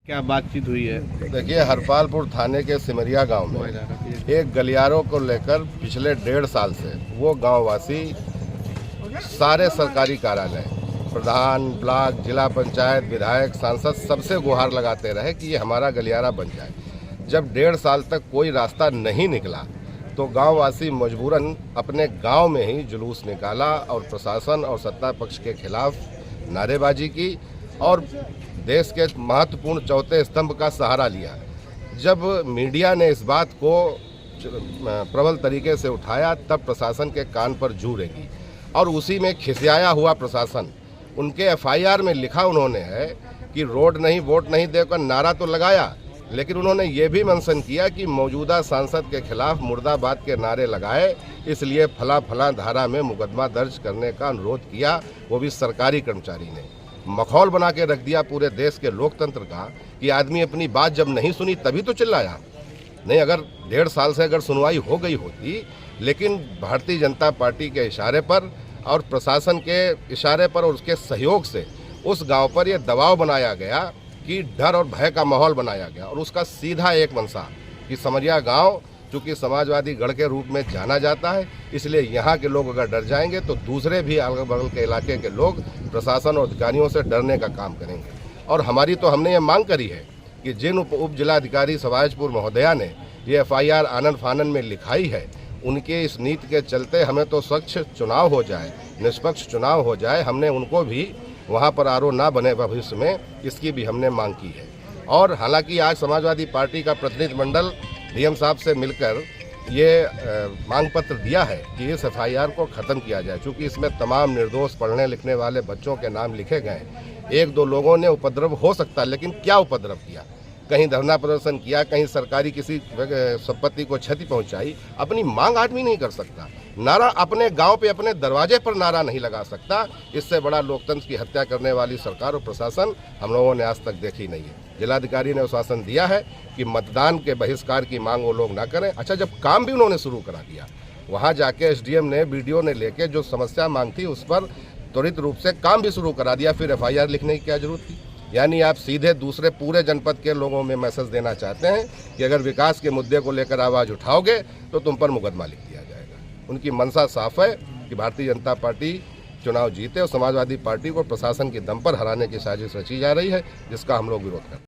क्या बातचीत हुई है? देखिए, हरपालपुर थाने के सिमरिया गांव में एक गलियारों को लेकर पिछले 1.5 साल से वो गांववासी सारे सरकारी कार्यालय, प्रधान, ब्लॉक, जिला पंचायत, विधायक, सांसद सबसे गुहार लगाते रहे कि ये हमारा गलियारा बन जाए। जब 1.5 साल तक कोई रास्ता नहीं निकला तो गांववासी मजबूरन अपने गांव में ही जुलूस निकाला और प्रशासन और सत्ता पक्ष के खिलाफ नारेबाजी की और देश के महत्वपूर्ण चौथे स्तंभ का सहारा लिया। जब मीडिया ने इस बात को प्रबल तरीके से उठाया तब प्रशासन के कान पर जू रेंगी और उसी में खिसियाया हुआ प्रशासन, उनके एफआईआर में लिखा उन्होंने है कि रोड नहीं वोट नहीं देकर नारा तो लगाया, लेकिन उन्होंने ये भी मेंशन किया कि मौजूदा सांसद के खिलाफ मुर्दाबाद के नारे लगाए, इसलिए फला फला धारा में मुकदमा दर्ज करने का अनुरोध किया, वो भी सरकारी कर्मचारी ने। मखौल बना के रख दिया पूरे देश के लोकतंत्र का कि आदमी अपनी बात जब नहीं सुनी तभी तो चिल्लाया। नहीं, अगर 1.5 साल से अगर सुनवाई हो गई होती, लेकिन भारतीय जनता पार्टी के इशारे पर और प्रशासन के इशारे पर और उसके सहयोग से उस गांव पर यह दबाव बनाया गया कि डर और भय का माहौल बनाया गया और उसका सीधा एक मंशा कि सिमरिया गांव चूँकि समाजवादी गढ़ के रूप में जाना जाता है, इसलिए यहाँ के लोग अगर डर जाएंगे तो दूसरे भी अगल बगल के इलाके के लोग प्रशासन और अधिकारियों से डरने का काम करेंगे। और हमने ये मांग करी है कि जिन उप जिलाधिकारी सवाजपुर महोदया ने ये एफआईआर आनन फानन में लिखाई है, उनके इस नीति के चलते हमें तो स्वच्छ चुनाव हो जाए, निष्पक्ष चुनाव हो जाए। हमने उनको भी वहाँ पर आरओ ना बने भविष्य में, इसकी भी हमने मांग की है। और हालांकि आज समाजवादी पार्टी का प्रतिनिधि मंडल डीएम साहब से मिलकर ये मांग पत्र दिया है कि इस एफआईआर को ख़त्म किया जाए, क्योंकि इसमें तमाम निर्दोष पढ़ने लिखने वाले बच्चों के नाम लिखे गए। 1-2 लोगों ने उपद्रव हो सकता, लेकिन क्या उपद्रव किया? कहीं धरना प्रदर्शन किया, कहीं सरकारी किसी संपत्ति को क्षति पहुंचाई? अपनी मांग आदमी नहीं कर सकता, नारा अपने गांव पे अपने दरवाजे पर नारा नहीं लगा सकता। इससे बड़ा लोकतंत्र की हत्या करने वाली सरकार और प्रशासन हम लोगों ने आज तक देखी नहीं है। जिलाधिकारी ने आश्वासन दिया है कि मतदान के बहिष्कार की मांग वो लोग ना करें। अच्छा, जब काम भी उन्होंने शुरू करा दिया, वहाँ जाके एसडीएम ने बीडीओ ने लेके जो समस्या मांग थी उस पर त्वरित रूप से काम भी शुरू करा दिया, फिर एफआईआर लिखने की क्या जरूरत थी? यानी आप सीधे दूसरे पूरे जनपद के लोगों में मैसेज देना चाहते हैं कि अगर विकास के मुद्दे को लेकर आवाज़ उठाओगे तो तुम पर मुकदमा लिख दिया जाएगा। उनकी मंशा साफ है कि भारतीय जनता पार्टी चुनाव जीते और समाजवादी पार्टी को प्रशासन के दम पर हराने की साजिश रची जा रही है, जिसका हम लोग विरोध करते हैं।